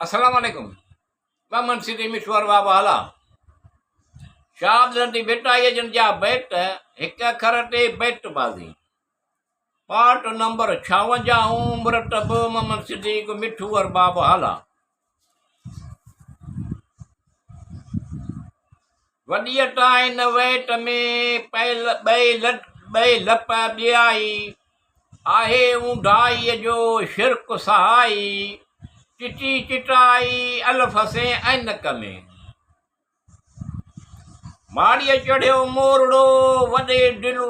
अस्सलाम वालेकुम। मैं सिटी मिठवार बाबा हला शाद नंदी बेटा ये जन जा बैट एक अखर टे बैट बाजी पार्ट नंबर 56 उम्र टब मोहम्मद सिटी को मिठवार बाबा हला वॾी टाइन वेट में बई लप ॿियाई आहे ऊंढाई जो शिरक सहाई चिटी चिटाई अलफ से ऐनक में माड़ीअ चढ़ियो मोरड़ो वॾे दिलू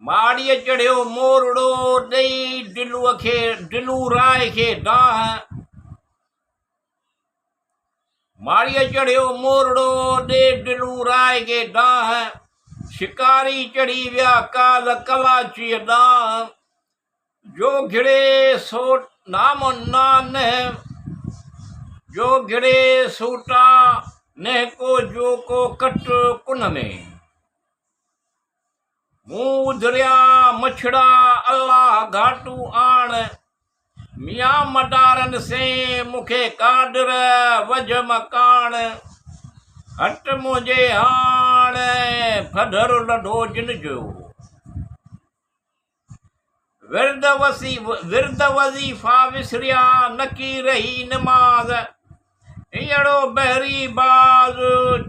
माड़ीअ चढ़ियो मोरड़ो ॾेई दिलूअ खे दिलू राय खे डाह माड़ीअ चढ़ियो मोरड़ो ॾे दिलू राय खे डाह शिकारी चढ़ी विया काल कलाचीअ ॾांहुं जो घिड़े सो नाम नान जो घिड़े सूटा न को जो को कट कुन में मुंह उधरिया मछड़ा अल्लाह घाटू आण मियाँ मडारन से मुखे काडर वज मकान हट मुझे हाण फडर लढो जिन जो विरद वज़ीफ़ा विसरिया नकी रही नमाज़ हींअड़ो बहरी बाज़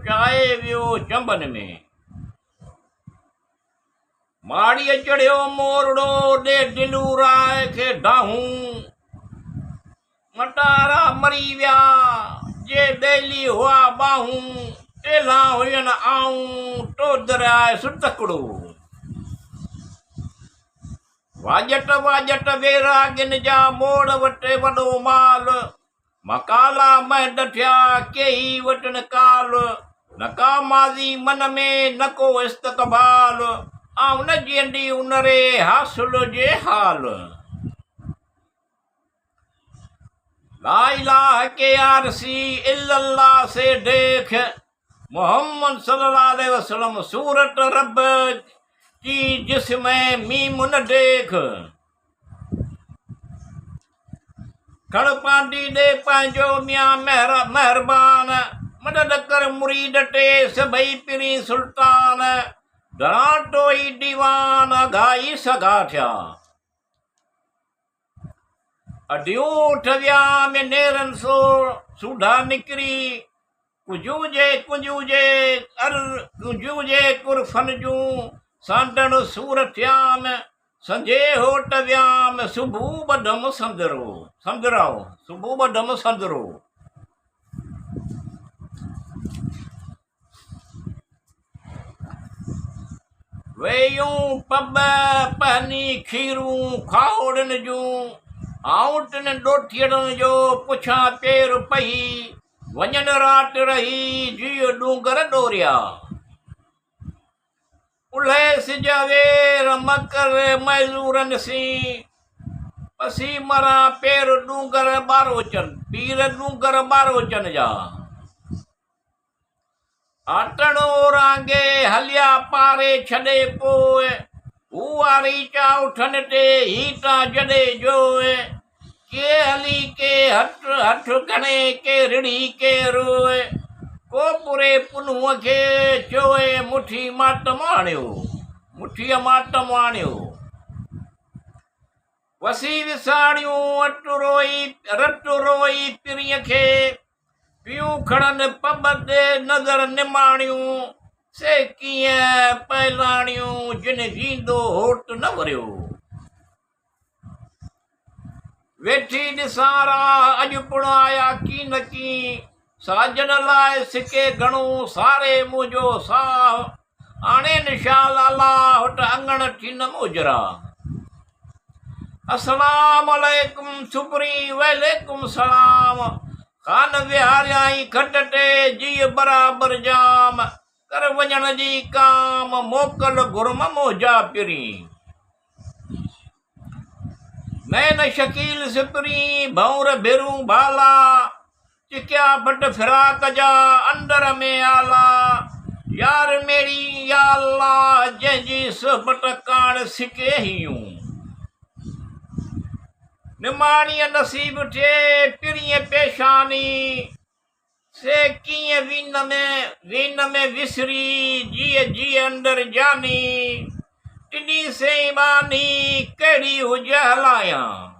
चाहे वियो चंबन में माड़ीअ चढ़ियो मोरड़ो ॾे दिलू राय खे डाहूं मटारा मरी विया जे ॾेली हुआ बाहूं टेला हुयनि आऊं टोदराए सुतकड़ो वाजट वेरागिन जा मोड़ वटे वॾो माल मकाला मह डठिया केही वटन काल न का माज़ी मन में न को इस्तक़बाल आऊं न जीअंदी उनरे हासिल जे हाल ला इलाहा के आरसी इल्लल्लाह से देख मोहम्मद सल्लल्लाहु अलैहि वसल्लम सूरत रब की जिसमें मीम न देख खड़ पांडी दे पंहिंजो मियाँ मेहरबान मदद कर मुरीद टे सभई पिरी सुल्तान डराटो ई दीवान घाई सघा थिया अडियूं ठविया में नेरन सो सूढा निकिरी कुंजूजे कुरफन जूं सांडण सूर थियाम संजे होट वियाम सुबह बढम संदराओ सुबह बढम संदरो वेयूं पब पहनी खीरूं खाओड़न जूं आउटन ॾोठियण जो पुछां पेर पई वञन रात रही जीअ डूंगर ॾोरिया उल्हे सिज वेर मकर मज़ूरन सी पसी मरा पेर डूंगर बारोचन पीर डूंगर बारोचन जा आटणो रांगे हलिया पारे छॾे पोइ हू वारी चा उठन ते हीटा जॾे जोए के हली के हठ खणे के रिड़ी के रोए को पुरे पुनूअ खे चोए मुठीअ माटम आणियो वसी विसाड़ियूं रट रोई पिरीअ खे पियूं खणनि पब ते नज़र निमाणियूं से कीअं पैलाणियूं जिन जींदो होट न वरियो वेठी ॾिसारा अॼु पुण आया की न की साजन लाइ सिके घणो सारे मुंहिंजो साह आणे निशाल अलाह वट अंगण थी न मोजरा अस्सलाम अलैकुम सुपरी वैलेकुम सलाम खान विहारियाई खट ते जीअ बराबर जाम कर वञण जी काम मोकल घुरम मोजा पिरी नैन शकील सिपरी भौर भिरूं भाला चिकिया भट फिराक जा अंदर में आला यार मेरी या अल्लाह जंहिंजी सोहबत कान सिके हियूं निमाणीअ नसीब थिए पिरीअ पेशानी से कीअं विन में विसरी जी अंदरि जानी टिनी से बानी कहिड़ी हुज हलायां।